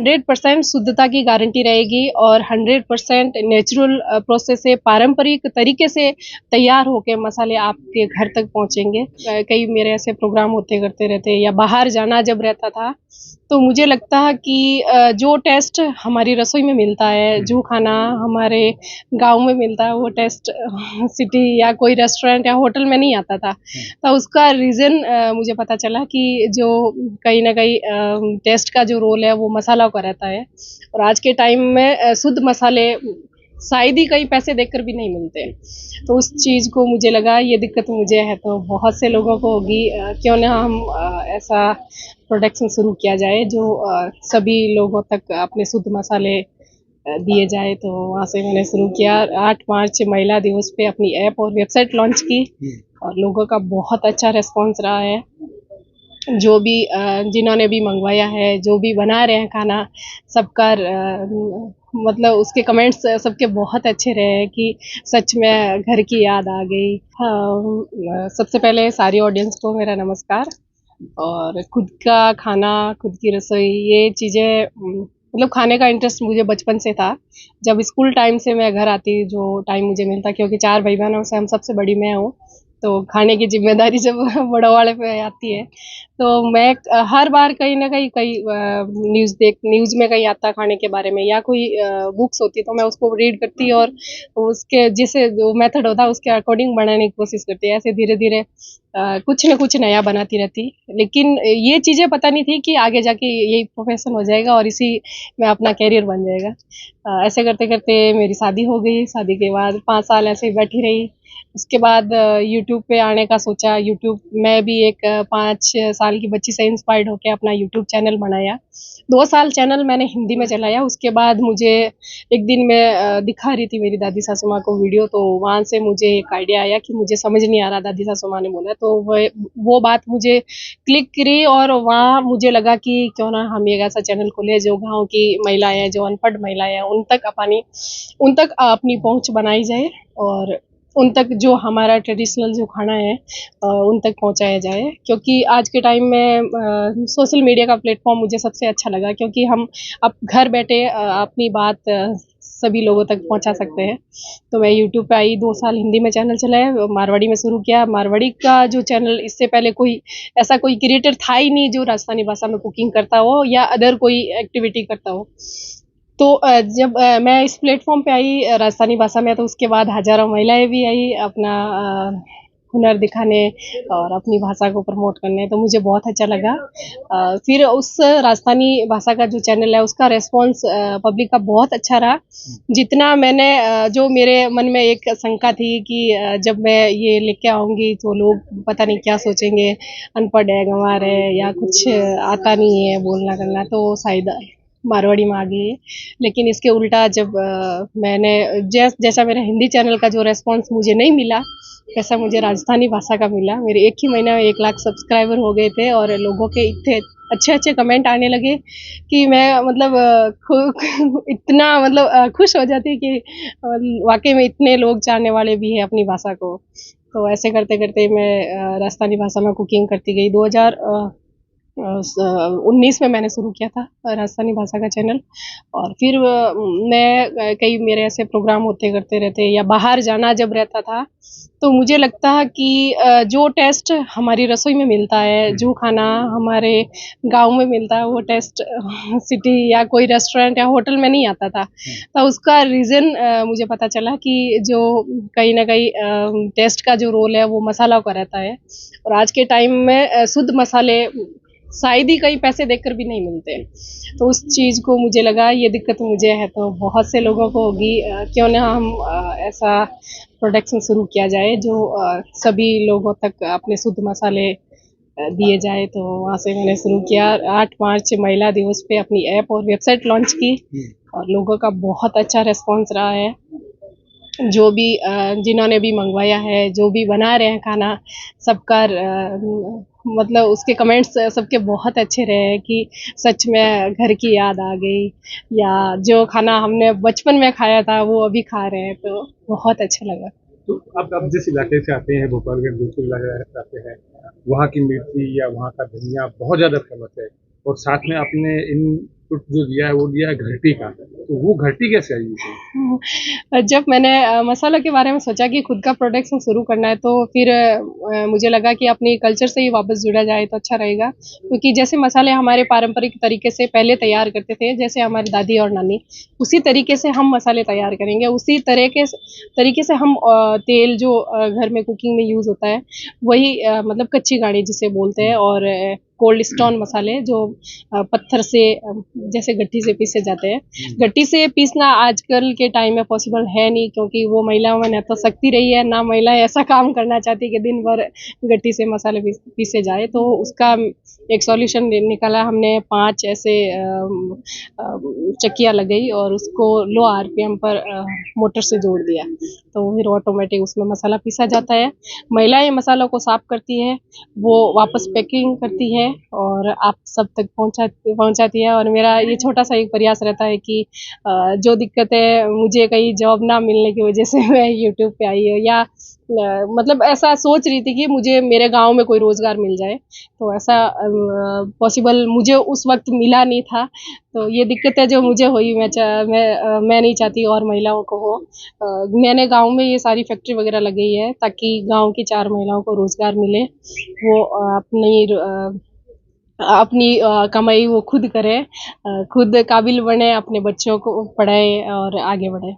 100% शुद्धता की गारंटी रहेगी और 100% नेचुरल प्रोसेस से पारंपरिक तरीके से तैयार होके मसाले आपके घर तक पहुंचेंगे। कई मेरे ऐसे प्रोग्राम होते करते रहते या बाहर जाना जब रहता था तो मुझे लगता है कि जो टेस्ट हमारी रसोई में मिलता है, जो खाना हमारे गाँव में मिलता है, वो टेस्ट सिटी या कोई रेस्टोरेंट या होटल में नहीं आता था। तो उसका रीज़न मुझे पता चला कि जो कहीं न कहीं टेस्ट का जो रोल है वो मसालों का रहता है और आज के टाइम में शुद्ध मसाले शायद ही कहीं पैसे देकर भी नहीं मिलते। तो उस चीज़ को मुझे लगा ये दिक्कत मुझे है तो बहुत से लोगों को होगी, क्यों ना हम ऐसा प्रोडक्शन शुरू किया जाए जो सभी लोगों तक अपने शुद्ध मसाले दिए जाए। तो वहाँ से मैंने शुरू किया। 8 मार्च महिला दिवस पे अपनी ऐप और वेबसाइट लॉन्च की और लोगों का बहुत अच्छा रिस्पॉन्स रहा है। जो भी जिन्होंने भी मंगवाया है, जो भी बना रहे हैं खाना, सबका मतलब उसके कमेंट्स सबके बहुत अच्छे रहे हैं कि सच में घर की याद आ गई। हाँ, सबसे पहले सारी ऑडियंस को मेरा नमस्कार। और खुद का खाना, खुद की रसोई ये चीज़ें मतलब खाने का इंटरेस्ट मुझे बचपन से था। जब स्कूल टाइम से मैं घर आती जो टाइम मुझे मिलता क्योंकि 4 भाई-बहनों से हम सबसे बड़ी मैं हूँ, तो खाने की ज़िम्मेदारी जब बड़ों वाले पे आती है, तो मैं हर बार कहीं न कहीं न्यूज़ में कहीं आता खाने के बारे में या कोई बुक्स होती तो मैं उसको रीड करती और उसके जिसे जो मेथड होता है उसके अकॉर्डिंग बनाने की कोशिश करती। ऐसे धीरे-धीरे कुछ न कुछ नया बनाती रहती। लेकिन ये चीज़ें पता नहीं थी कि आगे जाके यही प्रोफ़ेशन हो जाएगा और इसी में अपना करियर बन जाएगा। ऐसे करते-करते मेरी शादी हो गई, शादी के बाद 5 साल ऐसे ही बैठी रही। उसके बाद यूट्यूब पे आने का सोचा, यूट्यूब मैं भी एक 5 साल की बच्ची से इंस्पायर्ड होके अपना यूट्यूब चैनल बनाया। 2 साल चैनल मैंने हिंदी में चलाया, उसके बाद मुझे एक दिन मैं दिखा रही थी मेरी दादी सासू माँ को वीडियो, तो वहाँ से मुझे एक आइडिया आया कि मुझे समझ नहीं आ रहा दादी सासू माँ ने बोला, तो वो बात मुझे क्लिक करी और वहाँ मुझे लगा कि क्यों ना हम एक ऐसा चैनल खोलें जो गाँव की महिलाएँ हैं, जो अनपढ़ महिलाएँ हैं, उन तक अपनी पहुँच बनाई जाए और उन तक जो हमारा ट्रेडिशनल जो खाना है उन तक पहुँचाया जाए। क्योंकि आज के टाइम में सोशल मीडिया का प्लेटफ़ॉर्म मुझे सबसे अच्छा लगा क्योंकि हम अब घर बैठे अपनी बात सभी लोगों तक पहुँचा सकते हैं। तो मैं यूट्यूब पे आई, 2 साल हिंदी में चैनल चलाया, मारवाड़ी में शुरू किया। मारवाड़ी का जो चैनल इससे पहले ऐसा कोई क्रिएटर था ही नहीं जो राजस्थानी भाषा में कुकिंग करता हो या अदर कोई एक्टिविटी करता हो। तो जब मैं इस प्लेटफ़ॉर्म पे आई राजस्थानी भाषा में तो उसके बाद हज़ारों महिलाएँ भी आई अपना हुनर दिखाने और अपनी भाषा को प्रमोट करने, तो मुझे बहुत अच्छा लगा। फिर उस राजस्थानी भाषा का जो चैनल है उसका रिस्पॉन्स पब्लिक का बहुत अच्छा रहा। जितना मैंने जो मेरे मन में एक शंका थी कि जब मैं ये लेके आऊँगी तो लोग पता नहीं क्या सोचेंगे, अनपढ़ है, गँवार है या कुछ आता नहीं है बोलना करना, तो शायद मारवाड़ी में आ गई है। लेकिन इसके उल्टा जब मैंने जैसा मेरा हिंदी चैनल का जो रिस्पॉन्स मुझे नहीं मिला, वैसा मुझे राजस्थानी भाषा का मिला। मेरे 1 ही महीने में 1 लाख सब्सक्राइबर हो गए थे और लोगों के इतने अच्छे-अच्छे कमेंट आने लगे कि मैं मतलब इतना मतलब खुश हो जाती कि वाक़ई में इतने लोग जानने वाले भी हैं अपनी भाषा को। तो ऐसे करते-करते मैं राजस्थानी भाषा में कुकिंग करती गई। 19 में मैंने शुरू किया था राजस्थानी भाषा का चैनल और फिर मैं कई मेरे ऐसे प्रोग्राम होते करते रहते या बाहर जाना जब रहता था, तो मुझे लगता है कि जो टेस्ट हमारी रसोई में मिलता है, जो खाना हमारे गाँव में मिलता है, वो टेस्ट सिटी या कोई रेस्टोरेंट या होटल में नहीं आता था। तो उसका रीज़न मुझे पता चला कि जो कहीं न कहीं टेस्ट का जो रोल है, वो मसालों का रहता है और आज के टाइम में शुद्ध मसाले शायद ही कहीं पैसे देकर भी नहीं मिलते। तो उस चीज़ को मुझे लगा ये दिक्कत मुझे है तो बहुत से लोगों को होगी, क्यों ना हम ऐसा प्रोडक्शन शुरू किया जाए जो सभी लोगों तक अपने शुद्ध मसाले दिए जाए। तो वहाँ से मैंने शुरू किया। 8 मार्च महिला दिवस पे अपनी ऐप और वेबसाइट लॉन्च की और लोगों का बहुत अच्छा रिस्पॉन्स रहा है। जो भी जिन्होंने भी मंगवाया है, जो भी बना रहे हैं खाना, सबका मतलब उसके कमेंट्स सबके बहुत अच्छे रहे हैं कि सच में घर की याद आ गई या जो खाना हमने बचपन में खाया था वो अभी खा रहे हैं, तो बहुत अच्छा लगा। तो आप जिस इलाके से आते हैं, भोपालगढ़ बिल्कुल इलाके से आते हैं, वहाँ की मिर्ची या वहाँ का धनिया बहुत ज़्यादा फेमस है और साथ में आपने इन आउटपुट जो दिया है वो दिया है घंटी का, तो वो घंटी कैसे आई इसमें? जब मैंने मसाला के बारे में सोचा कि खुद का प्रोडक्शन शुरू करना है तो फिर मुझे लगा कि अपने कल्चर से ही वापस जुड़ा जाए तो अच्छा रहेगा, क्योंकि जैसे मसाले हमारे पारंपरिक तरीके से पहले तैयार करते थे, जैसे हमारी दादी और नानी, उसी तरीके से हम मसाले तैयार करेंगे, उसी तरीके से हम तेल जो घर में कुकिंग में यूज़ होता है वही मतलब कच्ची घानी जिसे बोलते हैं, और कोल्ड स्टोन मसाले जो पत्थर से जैसे गट्ठी से पीसे जाते हैं। गट्ठी से पीसना आजकल के टाइम में पॉसिबल है नहीं, क्योंकि वो महिलाओं में न तो शक्ति रही है, ना महिलाएं ऐसा काम करना चाहती कि दिन भर गट्ठी से मसाले पीसे जाए। तो उसका एक सॉल्यूशन निकाला हमने। 5 ऐसे चक्कियाँ लगाई और उसको लो आरपीएम पर मोटर से जोड़ दिया, तो फिर ऑटोमेटिक उसमें मसाला पीसा जाता है। महिलाएं मसालों को साफ करती है, वो वापस पैकिंग करती है और आप सब तक पहुंचाती है। और मेरा ये छोटा सा एक प्रयास रहता है कि जो दिक्कतें मुझे कहीं जॉब ना मिलने की वजह से मैं यूट्यूब पे आई है, या मतलब ऐसा सोच रही थी कि मुझे मेरे गांव में कोई रोजगार मिल जाए, तो ऐसा पॉसिबल मुझे उस वक्त मिला नहीं था। तो ये दिक्कतें जो मुझे हुई, मैं नहीं चाहती और महिलाओं को हो। मैंने गांव में ये सारी फैक्ट्री वगैरह लगाई है ताकि गांव की 4 महिलाओं को रोजगार मिले, वो अपनी कमाई वो खुद करे, खुद काबिल बने, अपने बच्चों को पढ़ाए और आगे बढ़े।